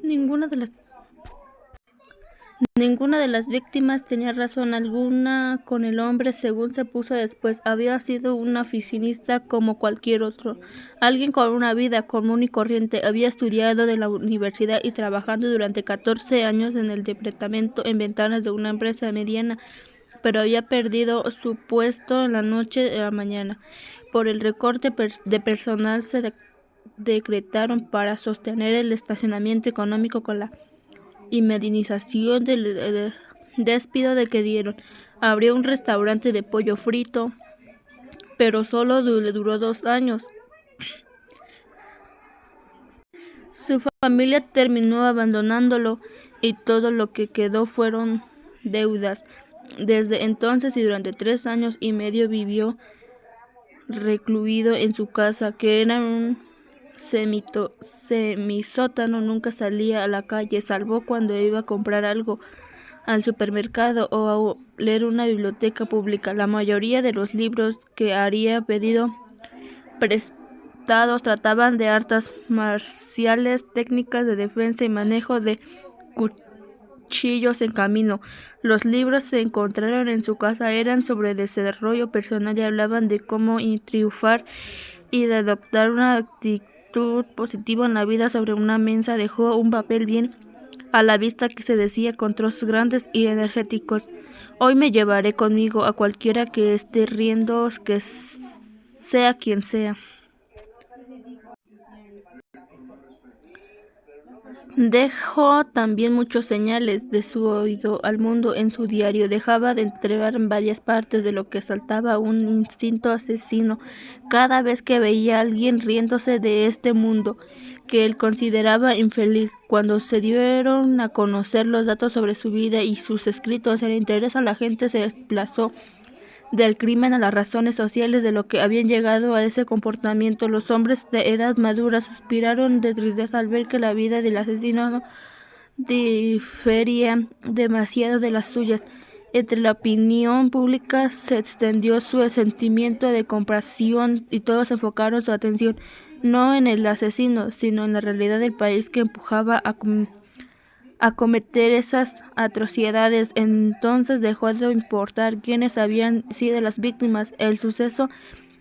Ninguna de las Ninguna de las víctimas tenía razón alguna con el hombre, según se puso después. Había sido un oficinista como cualquier otro, alguien con una vida común y corriente. Había estudiado en la universidad y trabajando durante 14 años en el departamento en ventas de una empresa mediana, pero había perdido su puesto en la noche de la mañana. Por el recorte de personal se decretaron para sostener el estacionamiento económico con la indemnización del despido de que dieron. Abrió un restaurante de pollo frito, pero solo le duró 2 años. Su familia terminó abandonándolo y todo lo que quedó fueron deudas. Desde entonces y durante 3 años y medio vivió recluido en su casa, que era un semisótano. Nunca salía a la calle, salvo cuando iba a comprar algo al supermercado o a leer una biblioteca pública. La mayoría de los libros que había pedido prestados trataban de artes marciales, técnicas de defensa y manejo de cuchillos en camino. Los libros se encontraron en su casa eran sobre desarrollo personal y hablaban de cómo triunfar y de adoptar una actitud positiva en la vida. Sobre una mesa dejó un papel bien a la vista que se decía con trozos grandes y energéticos: hoy me llevaré conmigo a cualquiera que esté riendo, que sea quien sea. Dejó también muchos señales de su oído al mundo en su diario. Dejaba de entregar en varias partes de lo que saltaba un instinto asesino cada vez que veía a alguien riéndose de este mundo que él consideraba infeliz. Cuando se dieron a conocer los datos sobre su vida y sus escritos, el interés a la gente se desplazó del crimen a las razones sociales de lo que habían llegado a ese comportamiento. Los hombres de edad madura suspiraron de tristeza al ver que la vida del asesino no difería demasiado de las suyas. Entre la opinión pública se extendió su sentimiento de compasión y todos enfocaron su atención no en el asesino, sino en la realidad del país que empujaba a cometer esas atrocidades. Entonces dejó de importar quiénes habían sido las víctimas. El suceso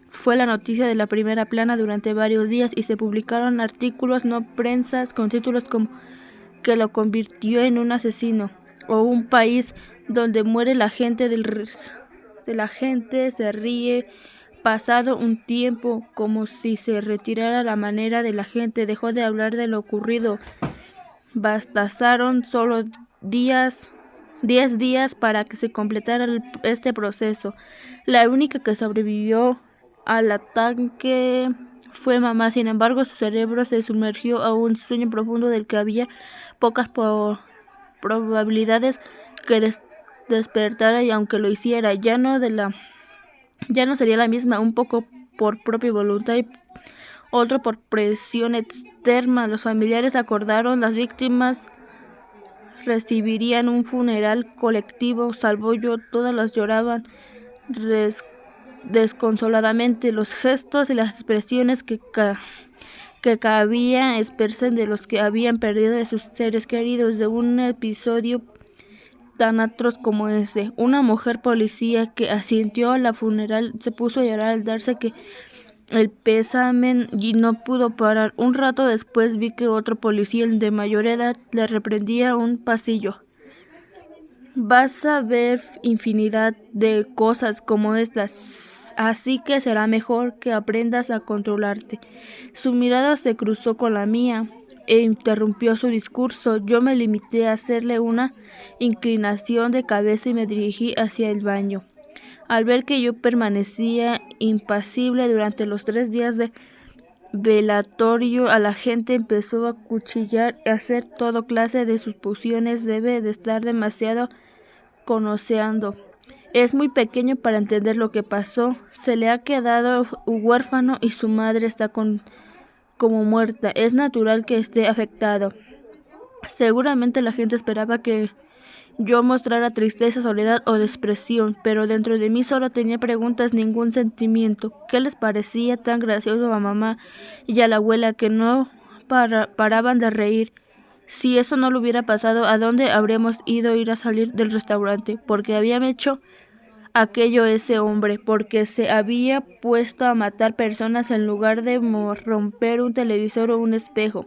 fue la noticia de la primera plana durante varios días y se publicaron artículos no prensas con títulos como que lo convirtió en un asesino, o un país donde muere la gente de la gente se ríe. Pasado un tiempo, como si se retirara la manera de la gente, dejó de hablar de lo ocurrido. Bastaron solo 10 días para que se completara este proceso. La única que sobrevivió al ataque fue mamá. Sin embargo, su cerebro se sumergió a un sueño profundo del que había pocas probabilidades que despertara, y aunque lo hiciera, ya no sería la misma, un poco por propia voluntad y otro por presión externa. Los familiares acordaron las víctimas recibirían un funeral colectivo, salvo yo. Todas las lloraban desconsoladamente. Los gestos y las expresiones que cabía expresan de los que habían perdido de sus seres queridos de un episodio tan atroz como ese. Una mujer policía que asistió a la funeral se puso a llorar al darse que el pésame y no pudo parar. Un rato después vi que otro policía de mayor edad le reprendía un pasillo. Vas a ver infinidad de cosas como estas, así que será mejor que aprendas a controlarte. Su mirada se cruzó con la mía e interrumpió su discurso. Yo me limité a hacerle una inclinación de cabeza y me dirigí hacia el baño. Al ver que yo permanecía impasible durante los 3 días de velatorio, a la gente empezó a cuchillar y a hacer toda clase de suposiciones. Debe de estar demasiado conoceando. Es muy pequeño para entender lo que pasó. Se le ha quedado huérfano y su madre está como muerta. Es natural que esté afectado. Seguramente la gente esperaba que yo mostrara tristeza, soledad o depresión, pero dentro de mí solo tenía preguntas, ningún sentimiento. ¿Qué les parecía tan gracioso a mamá y a la abuela que no paraban de reír? Si eso no lo hubiera pasado, ¿a dónde habríamos ido a ir a salir del restaurante? Porque habían hecho aquello ese hombre, porque se había puesto a matar personas en lugar de romper un televisor o un espejo,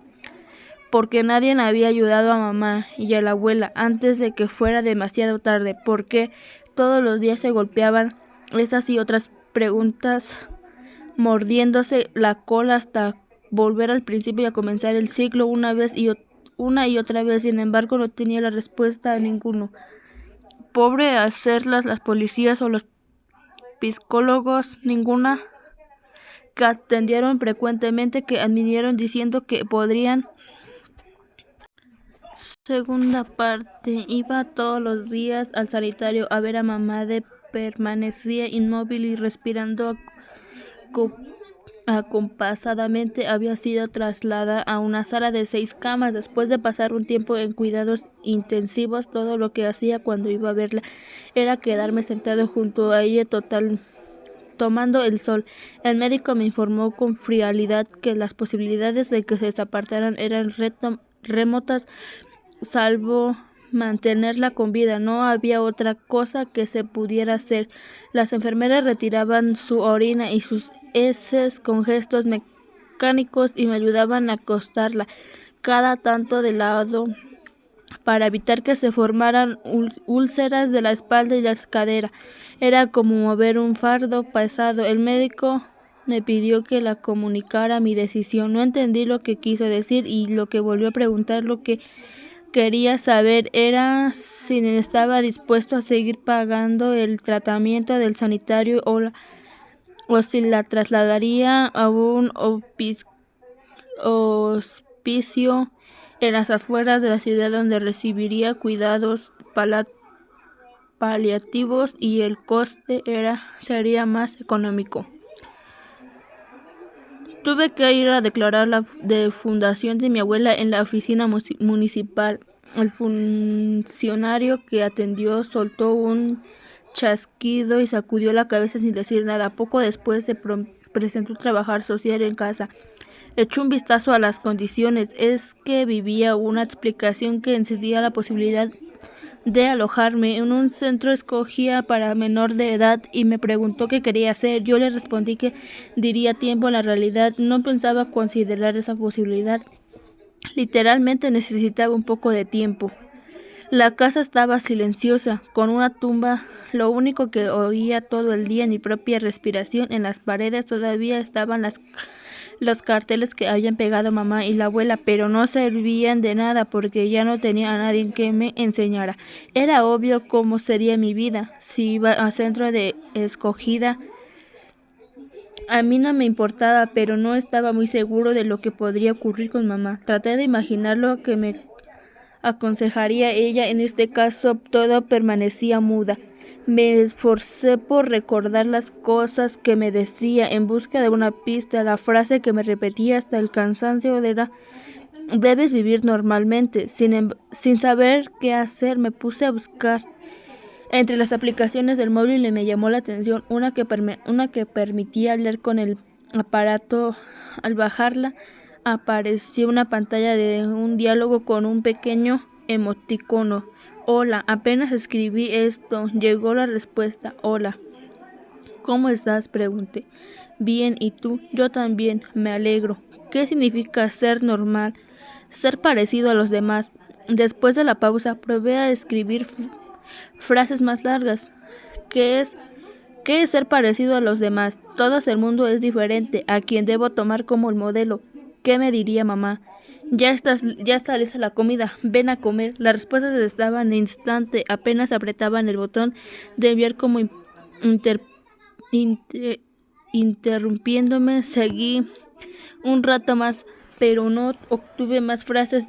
porque nadie había ayudado a mamá y a la abuela antes de que fuera demasiado tarde, porque todos los días se golpeaban esas y otras preguntas, mordiéndose la cola hasta volver al principio y a comenzar el ciclo una y otra vez. Sin embargo, no tenía la respuesta a ninguno. Pobre hacerlas las policías o los psicólogos, ninguna, que atendieron frecuentemente, que admitieron diciendo que podrían. Segunda parte. Iba todos los días al sanitario a ver a mamá. Permanecía inmóvil y respirando acompasadamente. Había sido trasladada a una sala de 6 camas. Después de pasar un tiempo en cuidados intensivos, todo lo que hacía cuando iba a verla era quedarme sentado junto a ella tomando el sol. El médico me informó con frialdad que las posibilidades de que se desapartaran eran remotas, salvo mantenerla con vida. No había otra cosa que se pudiera hacer. Las enfermeras retiraban su orina y sus heces con gestos mecánicos y me ayudaban a acostarla cada tanto de lado para evitar que se formaran úlceras de la espalda y la cadera. Era como mover un fardo pesado. El médico me pidió que la comunicara mi decisión. No entendí lo que quiso decir y lo que volvió a preguntar. Lo que quería saber era si estaba dispuesto a seguir pagando el tratamiento del sanitario o si la trasladaría a un hospicio en las afueras de la ciudad donde recibiría cuidados paliativos y el coste sería más económico. Tuve que ir a declarar la defunción de mi abuela en la oficina municipal. El funcionario que atendió soltó un chasquido y sacudió la cabeza sin decir nada. Poco después se presentó un trabajador social en casa. Echó un vistazo a las condiciones. Es que vivía una explicación que encendía la posibilidad de alojarme en un centro escogida para menor de edad y me preguntó qué quería hacer. Yo le respondí que diría tiempo. En la realidad no pensaba considerar esa posibilidad. Literalmente necesitaba un poco de tiempo. La casa estaba silenciosa, con una tumba. Lo único que oía todo el día, mi propia respiración. En las paredes todavía estaban los carteles que habían pegado mamá y la abuela, pero no servían de nada porque ya no tenía a nadie que me enseñara. Era obvio cómo sería mi vida si iba a centro de escogida. A mí no me importaba, pero no estaba muy seguro de lo que podría ocurrir con mamá. Traté de imaginar lo que me aconsejaría ella. En este caso, todo permanecía muda. Me esforcé por recordar las cosas que me decía en busca de una pista. La frase que me repetía hasta el cansancio era: debes vivir normalmente. Sin saber qué hacer, me puse a buscar entre las aplicaciones del móvil y me llamó la atención una que permitía hablar con el aparato. Al bajarla, apareció una pantalla de un diálogo con un pequeño emoticono. Hola, apenas escribí esto. Llegó la respuesta. Hola. ¿Cómo estás?, pregunté. Bien, ¿y tú? Yo también, me alegro. ¿Qué significa ser normal? Ser parecido a los demás. Después de la pausa, probé a escribir frases más largas. ¿Qué es ser parecido a los demás? Todo el mundo es diferente. ¿A quién debo tomar como el modelo? ¿Qué me diría mamá? Ya está lista la comida, ven a comer. Las respuestas estaban en instante. Apenas apretaban el botón de enviar como interrumpiéndome. Seguí un rato más, pero no obtuve más frases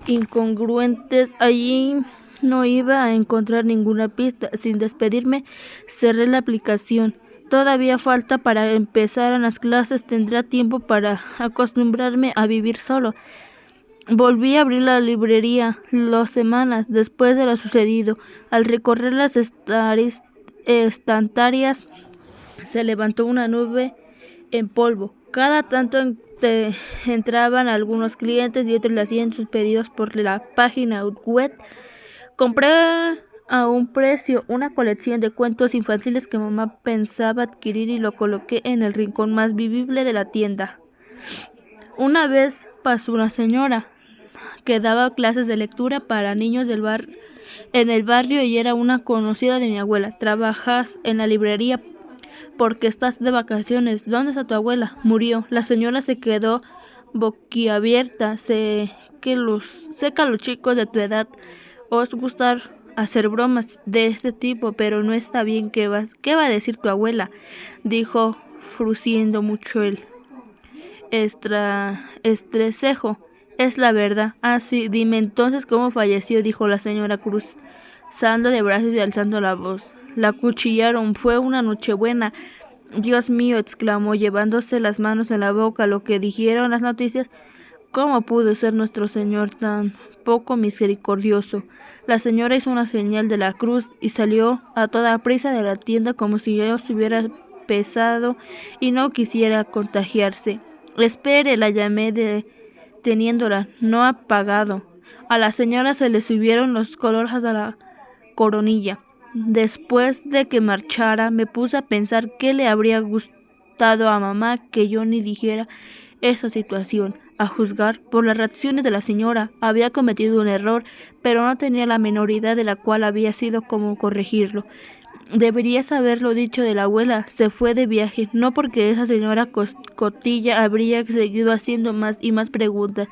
incongruentes. Allí no iba a encontrar ninguna pista. Sin despedirme, cerré la aplicación. Todavía falta para empezar las clases. Tendrá tiempo para acostumbrarme a vivir solo. Volví a abrir la librería 2 semanas después de lo sucedido. Al recorrer las estanterías se levantó una nube en polvo. Cada tanto entraban algunos clientes y otros le hacían sus pedidos por la página web. Compré a un precio una colección de cuentos infantiles que mamá pensaba adquirir y lo coloqué en el rincón más vivible de la tienda. Una vez pasó una señora que daba clases de lectura para niños en el barrio y era una conocida de mi abuela. ¿Trabajas en la librería porque estás de vacaciones? ¿Dónde está tu abuela? Murió. La señora se quedó boquiabierta. Sé que a los chicos de tu edad os gusta hacer bromas de este tipo, pero no está bien. ¿Qué va a decir tu abuela?, dijo, frunciendo mucho el estrecejo. Es la verdad. Ah, sí, dime entonces cómo falleció, dijo la señora cruzando de brazos y alzando la voz. La acuchillaron. Fue una nochebuena. Dios mío, exclamó, llevándose las manos en la boca. Lo que dijeron las noticias. ¿Cómo pudo ser nuestro Señor tan poco misericordioso? La señora hizo una señal de la cruz y salió a toda prisa de la tienda como si yo estuviera pesado y no quisiera contagiarse. Espere, la llamé deteniéndola. No ha pagado. A la señora se le subieron los colores a la coronilla. Después de que marchara, me puse a pensar qué le habría gustado a mamá que yo ni dijera esa situación. A juzgar por las reacciones de la señora, había cometido un error, pero no tenía la menor idea de la cual había sido cómo corregirlo. Deberías haberlo dicho de la abuela. Se fue de viaje, no porque esa señora Cotilla habría seguido haciendo más y más preguntas.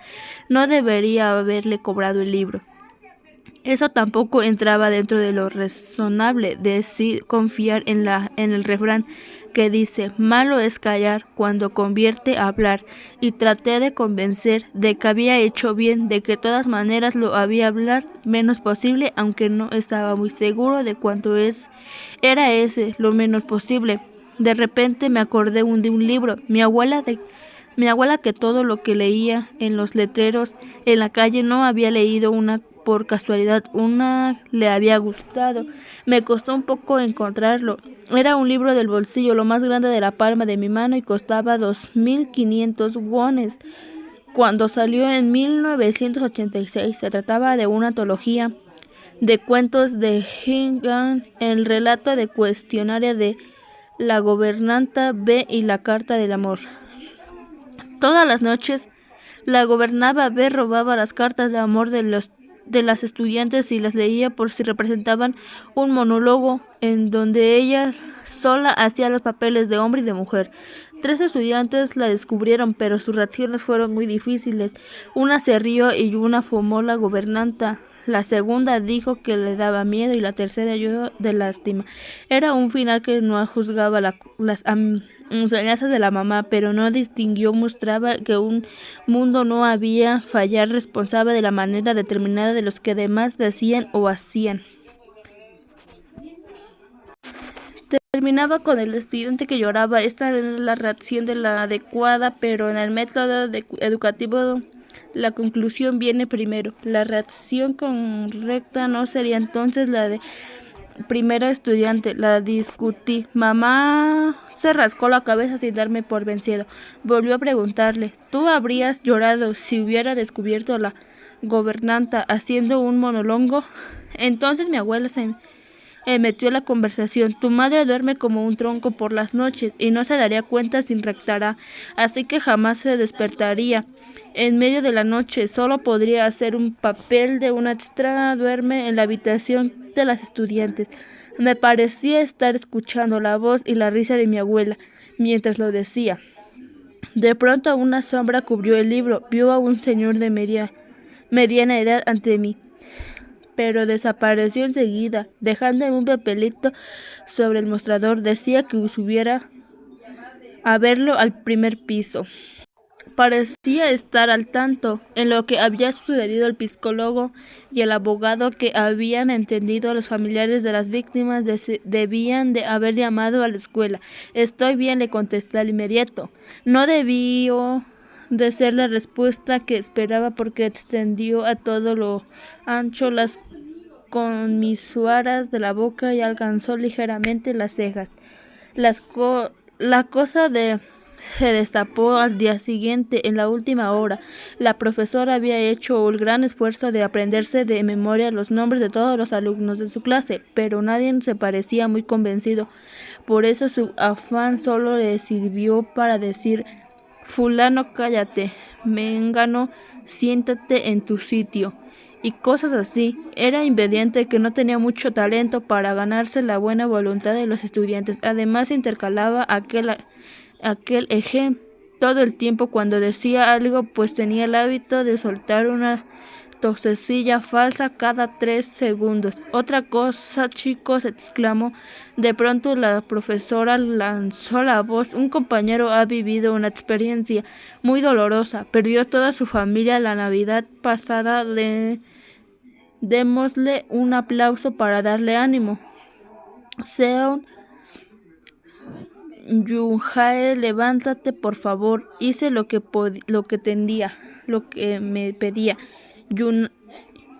No debería haberle cobrado el libro. Eso tampoco entraba dentro de lo razonable de sí confiar en el refrán que dice, malo es callar cuando convierte a hablar, y traté de convencer de que había hecho bien, de que de todas maneras lo había hablar menos posible, aunque no estaba muy seguro de cuánto era ese lo menos posible. De repente me acordé de un libro, mi abuela que todo lo que leía en los letreros en la calle no había leído una por casualidad, una le había gustado. Me costó un poco encontrarlo. Era un libro del bolsillo, lo más grande de la palma de mi mano y costaba 2.500 wones. Cuando salió en 1986, se trataba de una antología de cuentos de Hingham, el relato de cuestionario de la gobernanta B y la carta del amor. Todas las noches, la gobernaba B robaba las cartas de amor de las estudiantes y las leía por si representaban un monólogo en donde ella sola hacía los papeles de hombre y de mujer. 3 estudiantes la descubrieron, pero sus reacciones fueron muy difíciles. Una se rió y una fumó la gobernanta. La segunda dijo que le daba miedo y la tercera lloró de lástima. Era un final que no juzgaba las enseñanzas de la mamá, pero no distinguió, mostraba que un mundo no había fallar responsable de la manera determinada de los que demás decían o hacían. Terminaba con el estudiante que lloraba. Esta era la reacción de la adecuada, pero en el método educativo la conclusión viene primero. La reacción correcta no sería entonces la de primera estudiante. La discutí. Mamá se rascó la cabeza sin darme por vencido. Volvió a preguntarle, ¿tú habrías llorado si hubiera descubierto a la gobernanta haciendo un monólogo? Entonces mi abuela se metió en la conversación. Tu madre duerme como un tronco por las noches y no se daría cuenta sin rectará, así que jamás se despertaría en medio de la noche. Solo podría hacer un papel de una extra. Duerme en la habitación de las estudiantes. Me parecía estar escuchando la voz y la risa de mi abuela mientras lo decía. De pronto una sombra cubrió el libro. Vio a un señor de mediana edad ante mí, pero desapareció enseguida, dejándome un papelito sobre el mostrador. Decía que subiera a verlo al primer piso. Parecía estar al tanto en lo que había sucedido. El psicólogo y el abogado que habían entendido a los familiares de las víctimas debían de haber llamado a la escuela. Estoy bien, le contesté al inmediato. No debió de ser la respuesta que esperaba porque extendió a todo lo ancho las comisuras de la boca y alcanzó ligeramente las cejas. La cosa se destapó al día siguiente, en la última hora. La profesora había hecho el gran esfuerzo de aprenderse de memoria los nombres de todos los alumnos de su clase, pero nadie se parecía muy convencido. Por eso su afán solo le sirvió para decir: fulano, cállate; mengano, siéntate en tu sitio, y cosas así. Era evidente que no tenía mucho talento para ganarse la buena voluntad de los estudiantes. Además, intercalaba aquel eje todo el tiempo cuando decía algo, pues tenía el hábito de soltar una tosecilla falsa cada 3 segundos. Otra cosa, chicos, exclamó. De pronto la profesora lanzó la voz. Un compañero ha vivido una experiencia muy dolorosa. Perdió toda su familia la Navidad pasada. Démosle un aplauso para darle ánimo. Sean Yunjae, levántate, por favor. Hice lo que me pedía.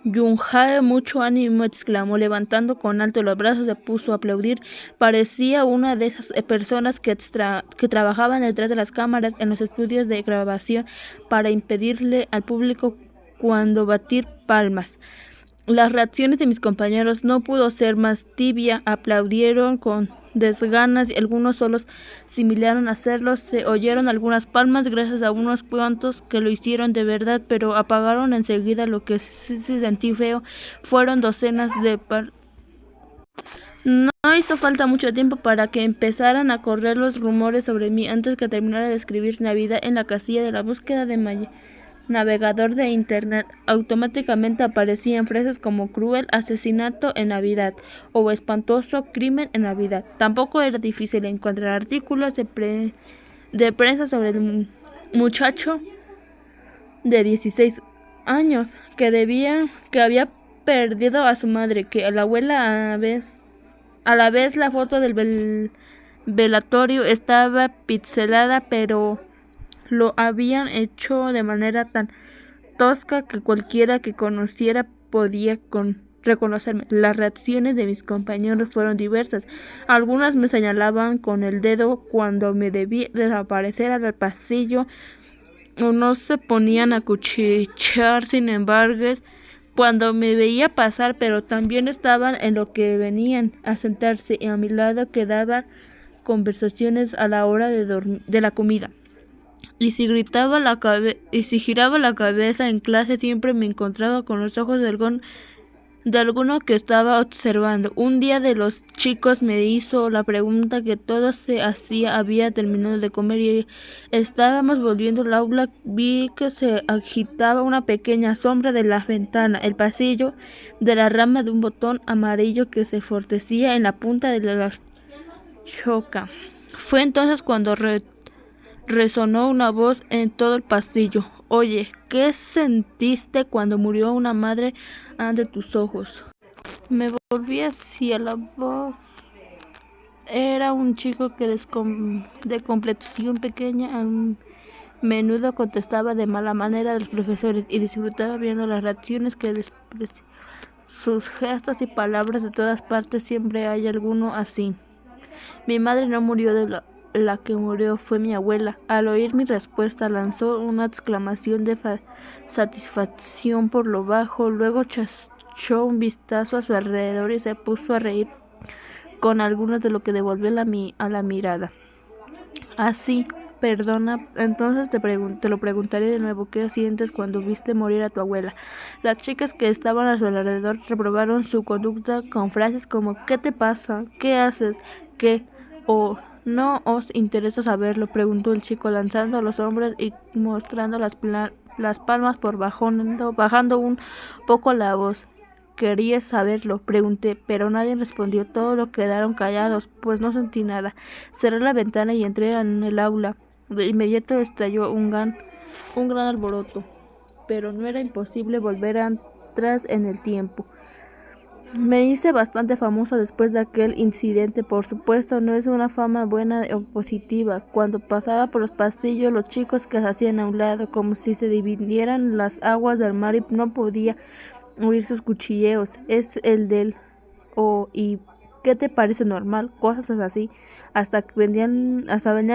Yunjae, mucho ánimo, exclamó, levantando con alto los brazos. Se puso a aplaudir. Parecía una de esas personas que trabajaban detrás de las cámaras en los estudios de grabación para impedirle al público cuando batir palmas. Las reacciones de mis compañeros no pudo ser más tibia. Aplaudieron con desganas y algunos solos simularon hacerlo. Se oyeron algunas palmas gracias a unos cuantos que lo hicieron de verdad, pero apagaron enseguida. Lo que sí se sentí feo fueron docenas de No hizo falta mucho tiempo para que empezaran a correr los rumores sobre mí. Antes que terminara de escribir Navidad en la casilla de la búsqueda de navegador de internet, automáticamente aparecían frases como cruel asesinato en Navidad o espantoso crimen en Navidad. Tampoco era difícil encontrar artículos de prensa sobre el muchacho de 16 años que había perdido a su madre, que la abuela a la vez la foto del velatorio estaba pixelada, pero lo habían hecho de manera tan tosca que cualquiera que conociera podía reconocerme. Las reacciones de mis compañeros fueron diversas. Algunas me señalaban con el dedo cuando me debí desaparecer al pasillo. Unos se ponían a cuchichear, sin embargo, cuando me veía pasar, pero también estaban en lo que venían a sentarse, y a mi lado quedaban conversaciones a la hora de la comida. Y si giraba la cabeza en clase, siempre me encontraba con los ojos de alguno que estaba observando. Un día de los chicos me hizo la pregunta que todos se hacía. Había terminado de comer y estábamos volviendo al aula. Vi que se agitaba una pequeña sombra de la ventana, el pasillo, de la rama de un botón amarillo que se fortalecía en la punta de la choca. Fue entonces cuando resonó una voz en todo el pasillo. Oye, ¿qué sentiste cuando murió una madre ante tus ojos? Me volví hacia la voz. Era un chico que de complexión pequeña, a menudo contestaba de mala manera a los profesores y disfrutaba viendo las reacciones que sus gestos y palabras. De todas partes siempre hay alguno así. Mi madre no murió de la que murió fue mi abuela. Al oír mi respuesta lanzó una exclamación de satisfacción por lo bajo, luego echó un vistazo a su alrededor y se puso a reír con algunos de lo que devolvió a la mirada. Así, perdona, entonces te lo preguntaré de nuevo. ¿Qué sientes cuando viste morir a tu abuela? Las chicas que estaban a su alrededor reprobaron su conducta con frases como ¿qué te pasa? ¿Qué haces? ¿Qué? ¿O no os interesa saberlo?, preguntó el chico, lanzando los hombros y mostrando las palmas bajando un poco la voz. ¿Querías saberlo?, pregunté, pero nadie respondió. Todos quedaron callados, pues no sentí nada. Cerré la ventana y entré en el aula. De inmediato estalló un gran alboroto, pero no era imposible volver atrás en el tiempo. Me hice bastante famoso después de aquel incidente. Por supuesto, no es una fama buena o positiva. Cuando pasaba por los pasillos, los chicos que se hacían a un lado, como si se dividieran las aguas del mar y no podía oír sus cuchilleos. Es el del ¿y qué te parece normal? Cosas así. Hasta venían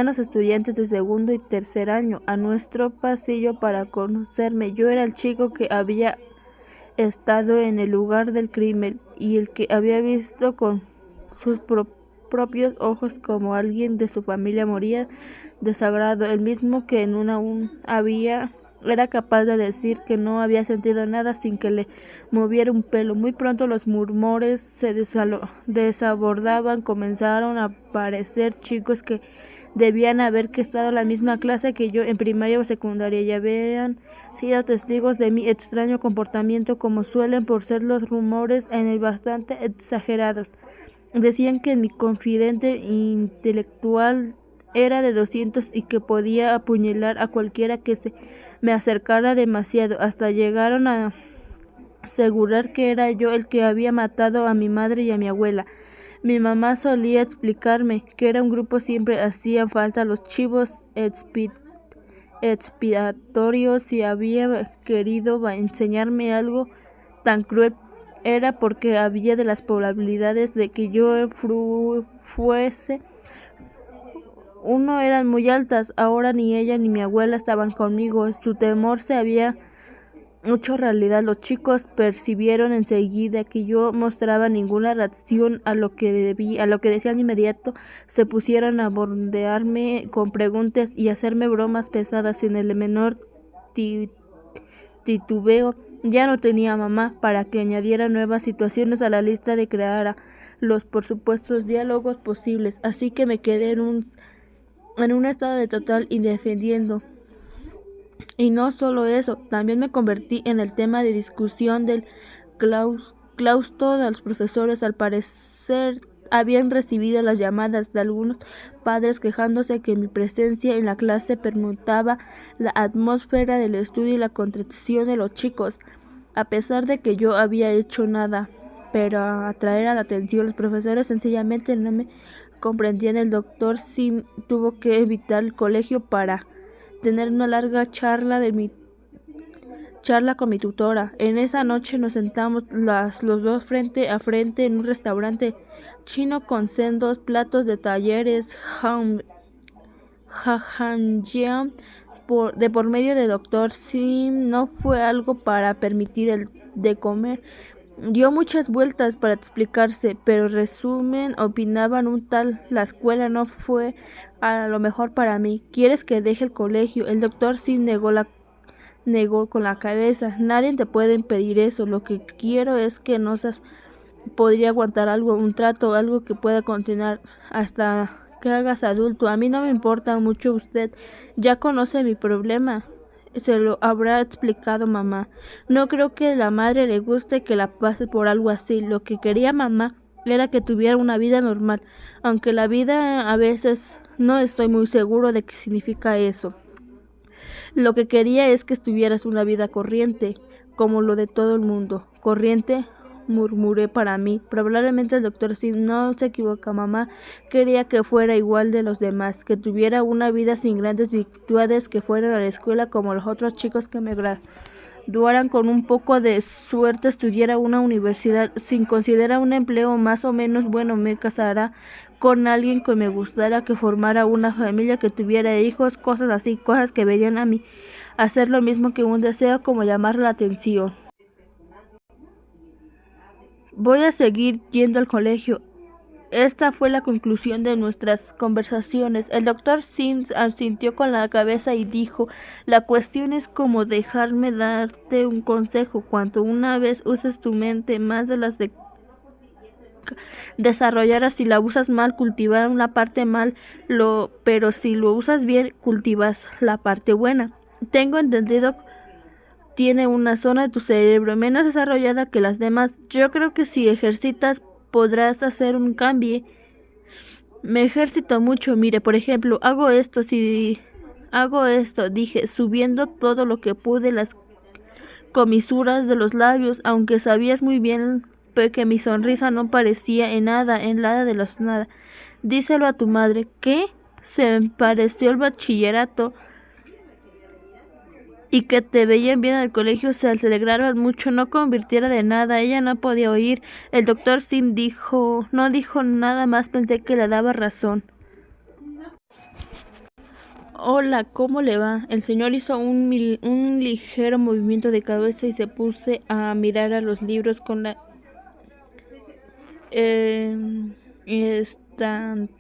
los estudiantes de segundo y tercer año a nuestro pasillo para conocerme. Yo era el chico que había estado en el lugar del crimen y el que había visto con sus propios ojos como alguien de su familia moría desagrado, el mismo que en era capaz de decir que no había sentido nada sin que le moviera un pelo. Muy pronto los murmures se desabordaban, comenzaron a aparecer chicos que debían haber estado en la misma clase que yo en primaria o secundaria y habían sido testigos de mi extraño comportamiento, como suelen por ser los rumores en el bastante exagerados. Decían que mi confidente intelectual era de 200 y que podía apuñalar a cualquiera que se me acercara demasiado. Hasta llegaron a asegurar que era yo el que había matado a mi madre y a mi abuela. Mi mamá solía explicarme que era un grupo, siempre hacían falta los chivos expiatorios. Si había querido enseñarme algo tan cruel era porque había de las probabilidades de que yo fuese uno eran muy altas. Ahora ni ella ni mi abuela estaban conmigo. Su temor se había hecho realidad. Los chicos percibieron enseguida que yo mostraba ninguna reacción a lo que decían. De inmediato se pusieron a bordearme con preguntas y hacerme bromas pesadas sin el menor titubeo. Ya no tenía mamá para que añadiera nuevas situaciones a la lista de creara los por supuestos diálogos posibles, así que me quedé en un estado de total indefendiendo. Y no solo eso, también me convertí en el tema de discusión del claustro de los profesores. Al parecer habían recibido las llamadas de algunos padres quejándose que mi presencia en la clase permutaba la atmósfera del estudio y la contracción de los chicos, a pesar de que yo había hecho nada para atraer a la atención. Los profesores sencillamente no me comprendían. El doctor Sim tuvo que evitar el colegio para tener una larga charla con mi tutora. En esa noche nos sentamos los dos frente a frente en un restaurante chino con sendos platos de talleres jajangjiang de por medio del doctor Sim. No fue algo para permitir el de comer. Dio muchas vueltas para explicarse, pero resumen, opinaban un tal, la escuela no fue a lo mejor para mí. ¿Quieres que deje el colegio? El doctor Sim negó con la cabeza. Nadie te puede impedir eso. Lo que quiero es que no seas, podría aguantar algo, un trato, algo que pueda continuar hasta que hagas adulto. A mí no me importa mucho. Usted ya conoce mi problema. Se lo habrá explicado mamá. No creo que a la madre le guste que la pase por algo así. Lo que quería mamá era que tuviera una vida normal, aunque la vida a veces no estoy muy seguro de qué significa eso. Lo que quería es que tuvieras una vida corriente, como lo de todo el mundo. Corriente, murmuré para mí. Probablemente el doctor Sim no se equivoca. Mamá quería que fuera igual de los demás, que tuviera una vida sin grandes virtudes, que fuera a la escuela como los otros chicos, que me graduaran con un poco de suerte, estudiara una universidad, sin considerar un empleo más o menos bueno, me casara con alguien que me gustara, que formara una familia, que tuviera hijos, cosas así, cosas que venían a mí hacer lo mismo que un deseo, como llamar la atención. Voy a seguir yendo al colegio. Esta fue la conclusión de nuestras conversaciones. El doctor Sims asintió con la cabeza y dijo: la cuestión es como dejarme darte un consejo. Cuanto una vez uses tu mente más de las de desarrollar, si la usas mal, cultivar una parte mal, pero si lo usas bien, cultivas la parte buena. Tengo entendido tiene una zona de tu cerebro menos desarrollada que las demás. Yo creo que si ejercitas podrás hacer un cambio. Me ejercito mucho. Mire, por ejemplo, hago esto, dije, subiendo todo lo que pude las comisuras de los labios, aunque sabías muy bien que mi sonrisa no parecía en nada de los nada. Díselo a tu madre. ¿Qué? Se pareció el bachillerato y que te veían bien al colegio, se alegraron mucho, no convirtiera de nada, ella no podía oír. El doctor Sim no dijo nada más, pensé que le daba razón. Hola, ¿cómo le va? El señor hizo un ligero movimiento de cabeza y se puso a mirar a los libros con la estantería.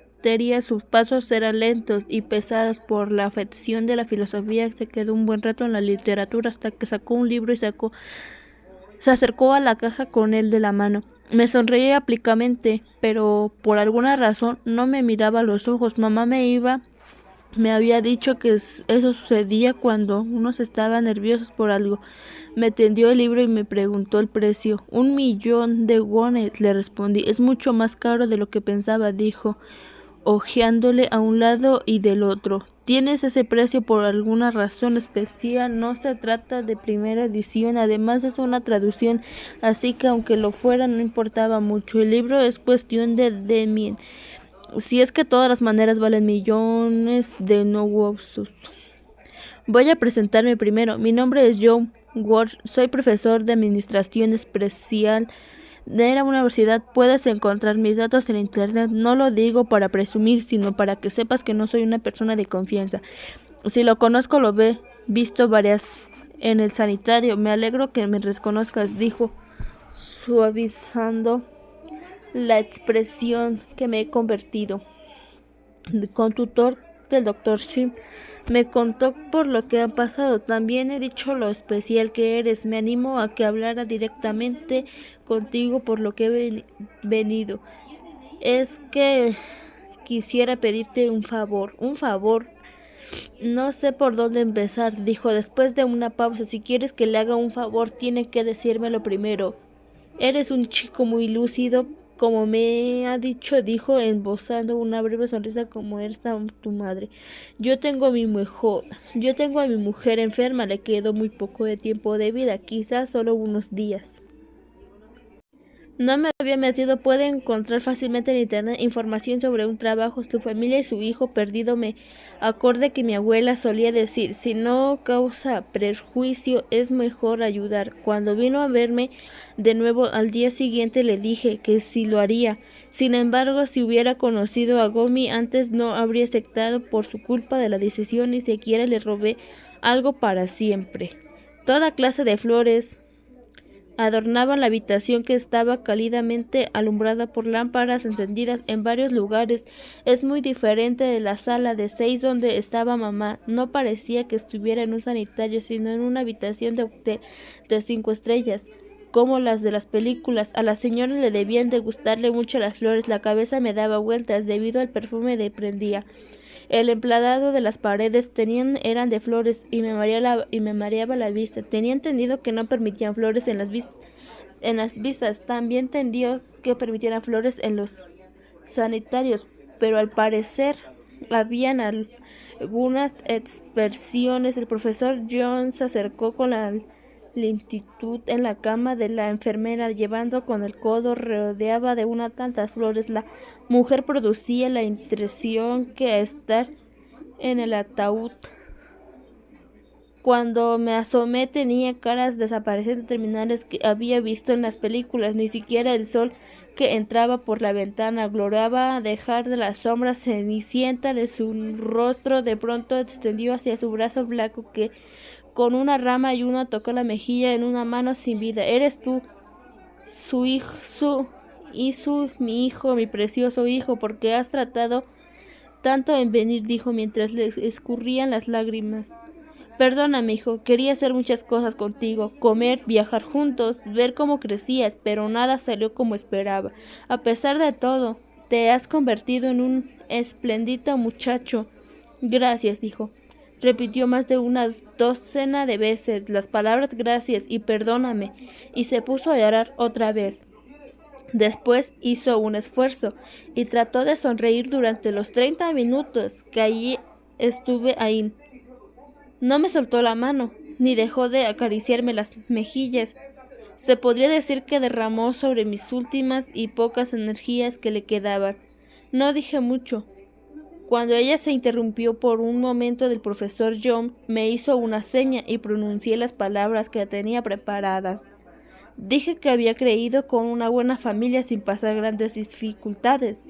Sus pasos eran lentos y pesados por la afección de la filosofía. Se quedó un buen rato en la literatura hasta que sacó un libro y se acercó a la caja con él de la mano. Me sonreí aplicadamente, pero por alguna razón no me miraba a los ojos. Mamá me había dicho que eso sucedía cuando unos estaban nerviosos por algo. Me tendió el libro y me preguntó el precio. 1.000.000 de wones, le respondí. Es mucho más caro de lo que pensaba, dijo, hojeándole a un lado y del otro. ¿Tienes ese precio por alguna razón especial? No se trata de primera edición, además es una traducción, así que aunque lo fuera no importaba mucho. El libro es cuestión de mil. Si es que de todas las maneras valen millones de nuevos. Voy a presentarme primero. Mi nombre es John Walsh. Soy profesor de administración especial de la universidad. Puedes encontrar mis datos en internet. No lo digo para presumir, sino para que sepas que no soy una persona de confianza. Si lo conozco, lo he visto varias en el sanitario. Me alegro que me reconozcas, dijo, suavizando la expresión que me he convertido. Con tutor del doctor Shim me contó por lo que han pasado. También he dicho lo especial que eres. Me animo a que hablara directamente contigo por lo que he venido. Es que quisiera pedirte un favor. Un favor. No sé por dónde empezar, dijo después de una pausa. Si quieres que le haga un favor, tiene que decírmelo primero. Eres un chico muy lúcido, como me ha dicho, dijo, esbozando una breve sonrisa, como está tu madre. Yo tengo a mi mujer enferma, le quedó muy poco de tiempo de vida, quizás solo unos días. No me había metido. Puede encontrar fácilmente en internet información sobre un trabajo, su familia y su hijo perdido. Me acordé que mi abuela solía decir, si no causa perjuicio es mejor ayudar. Cuando vino a verme de nuevo al día siguiente le dije que sí lo haría. Sin embargo, si hubiera conocido a Gomi antes no habría aceptado por su culpa de la decisión, ni siquiera le robé algo para siempre. Toda clase de flores adornaban la habitación, que estaba cálidamente alumbrada por lámparas encendidas en varios lugares. Es muy diferente de la sala de 6 donde estaba mamá. No parecía que estuviera en un sanitario, sino en una habitación de hotel de 5 estrellas, como las de las películas. A la señora le debían de gustarle mucho las flores. La cabeza me daba vueltas debido al perfume que prendía. El empladado de las paredes eran de flores y me mareaba la vista. Tenía entendido que no permitían flores en las vistas. También entendió que permitieran flores en los sanitarios, pero al parecer habían algunas excepciones. El profesor John se acercó con la lentitud en la cama de la enfermera, llevando con el codo rodeaba de una tantas flores. La mujer producía la impresión que estar en el ataúd. Cuando me asomé tenía caras desaparecientes terminales que había visto en las películas. Ni siquiera el sol que entraba por la ventana lograba dejar de la sombra cenicienta de su rostro. De pronto extendió hacia su brazo blanco, que con una rama y uno tocó la mejilla en una mano sin vida. Eres tú, mi hijo, mi precioso hijo, porque has tratado tanto en venir, dijo mientras le escurrían las lágrimas. Perdóname, hijo, quería hacer muchas cosas contigo, comer, viajar juntos, ver cómo crecías, pero nada salió como esperaba. A pesar de todo, te has convertido en un espléndido muchacho. Gracias, hijo. Repitió más de una docena de veces las palabras gracias y perdóname, y se puso a llorar otra vez. Después hizo un esfuerzo y trató de sonreír durante los 30 minutos que allí estuve ahí. No me soltó la mano, ni dejó de acariciarme las mejillas. Se podría decir que derramó sobre mis últimas y pocas energías que le quedaban. No dije mucho. Cuando ella se interrumpió por un momento del profesor John, me hizo una seña y pronuncié las palabras que tenía preparadas. Dije que había creído con una buena familia sin pasar grandes dificultades,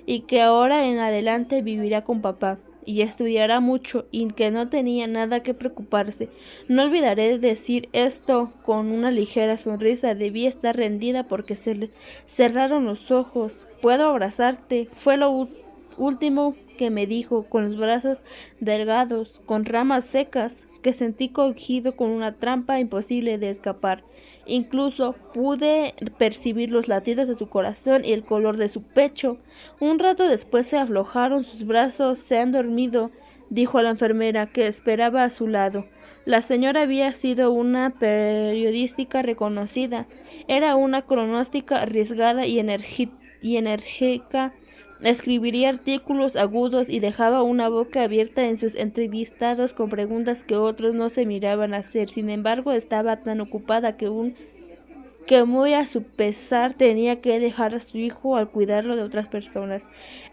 y que ahora en adelante vivirá con papá, y estudiará mucho, y que no tenía nada que preocuparse. No olvidaré decir esto con una ligera sonrisa. Debí estar rendida porque se le cerraron los ojos. ¿Puedo abrazarte? Fue lo último que me dijo, con los brazos delgados, con ramas secas, que sentí cogido con una trampa imposible de escapar. Incluso pude percibir los latidos de su corazón y el color de su pecho. Un rato después se aflojaron sus brazos. Se han dormido, dijo a la enfermera, que esperaba a su lado. La señora había sido una periodista reconocida. Era una cronóstica arriesgada y enérgica. Escribiría artículos agudos y dejaba una boca abierta en sus entrevistados con preguntas que otros no se miraban hacer. Sin embargo, estaba tan ocupada que muy a su pesar tenía que dejar a su hijo al cuidarlo de otras personas.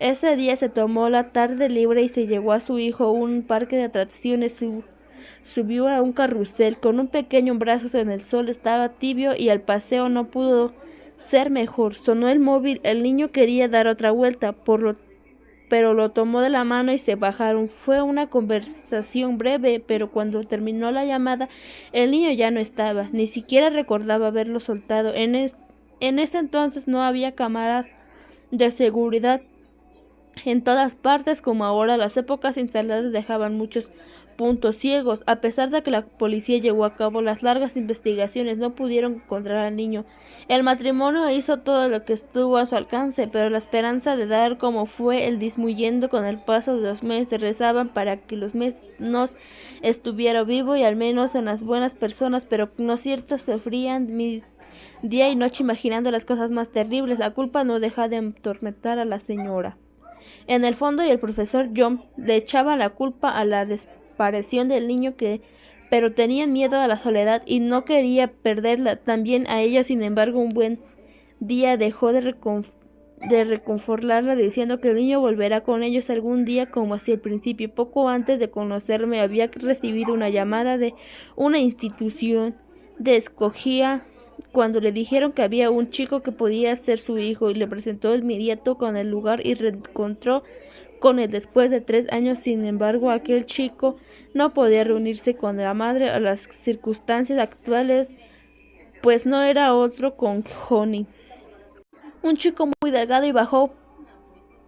Ese día se tomó la tarde libre y se llevó a su hijo a un parque de atracciones. Subió a un carrusel con un pequeño brazo en el sol. Estaba tibio y el paseo no pudo ser mejor. Sonó el móvil. El niño quería dar otra vuelta, pero lo tomó de la mano y se bajaron. Fue una conversación breve, pero cuando terminó la llamada, el niño ya no estaba. Ni siquiera recordaba haberlo soltado. En ese entonces no había cámaras de seguridad en todas partes como ahora. Las épocas instaladas dejaban muchos puntos ciegos. A pesar de que la policía llevó a cabo las largas investigaciones, no pudieron encontrar al niño. El matrimonio hizo todo lo que estuvo a su alcance, pero la esperanza de dar como fue el disminuyendo con el paso de los meses. Rezaban para que los meses estuviera vivo y al menos en las buenas personas, pero no cierto, sufrían día y noche imaginando las cosas más terribles. La culpa no deja de atormentar a la señora. En el fondo, y el profesor John le echaba la culpa a la desaparición del niño, pero tenían miedo a la soledad y no quería perderla también a ella. Sin embargo, un buen día dejó de reconfortarla diciendo que el niño volverá con ellos algún día como hacia el principio. Poco antes de conocerme había recibido una llamada de una institución de escogía cuando le dijeron que había un chico que podía ser su hijo, y le presentó de inmediato con el lugar y reencontró con él después de 3 años. Sin embargo, aquel chico no podía reunirse con la madre a las circunstancias actuales, pues no era otro con Johnny. Un chico muy delgado y bajo.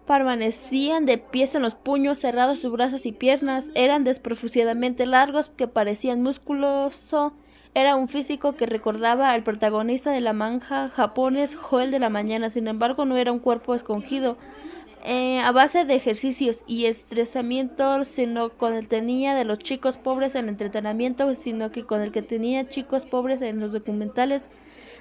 Permanecían de pies en los puños cerrados. Sus brazos y piernas eran desproporcionadamente largos, que parecían musculoso. Era un físico que recordaba al protagonista de la manga japonés Joel de la mañana. Sin embargo, no era un cuerpo escogido a base de ejercicios y estresamiento, sino con el tenía de los chicos pobres en entretenimiento, sino que con el que tenía chicos pobres en los documentales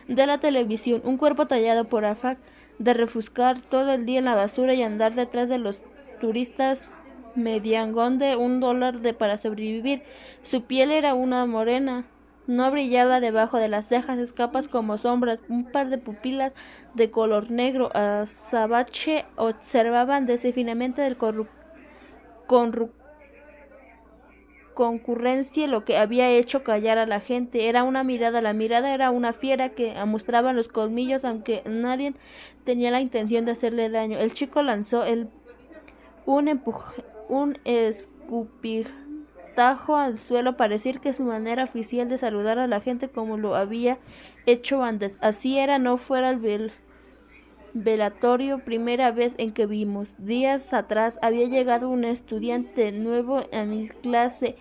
de la televisión. Un cuerpo tallado por afán de refuscar todo el día en la basura y andar detrás de los turistas mediangonde $1 para sobrevivir. Su piel era una morena. No brillaba debajo de las cejas, escapas como sombras. Un par de pupilas de color negro azabache observaban desafinadamente del concurrencia lo que había hecho callar a la gente. Era una mirada, la mirada era una fiera que mostraba los colmillos, aunque nadie tenía la intención de hacerle daño. El chico lanzó un escupitajo al suelo, parecía que su manera oficial de saludar a la gente como lo había hecho antes. Así era, no fuera el velatorio. Primera vez en que vimos. Días atrás había llegado un estudiante nuevo a mi clase.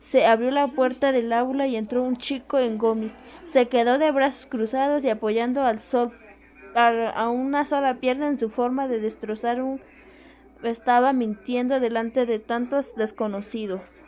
Se abrió la puerta del aula y entró un chico en gomis. Se quedó de brazos cruzados y apoyando a una sola pierna. En su forma de destrozar estaba mintiendo delante de tantos desconocidos.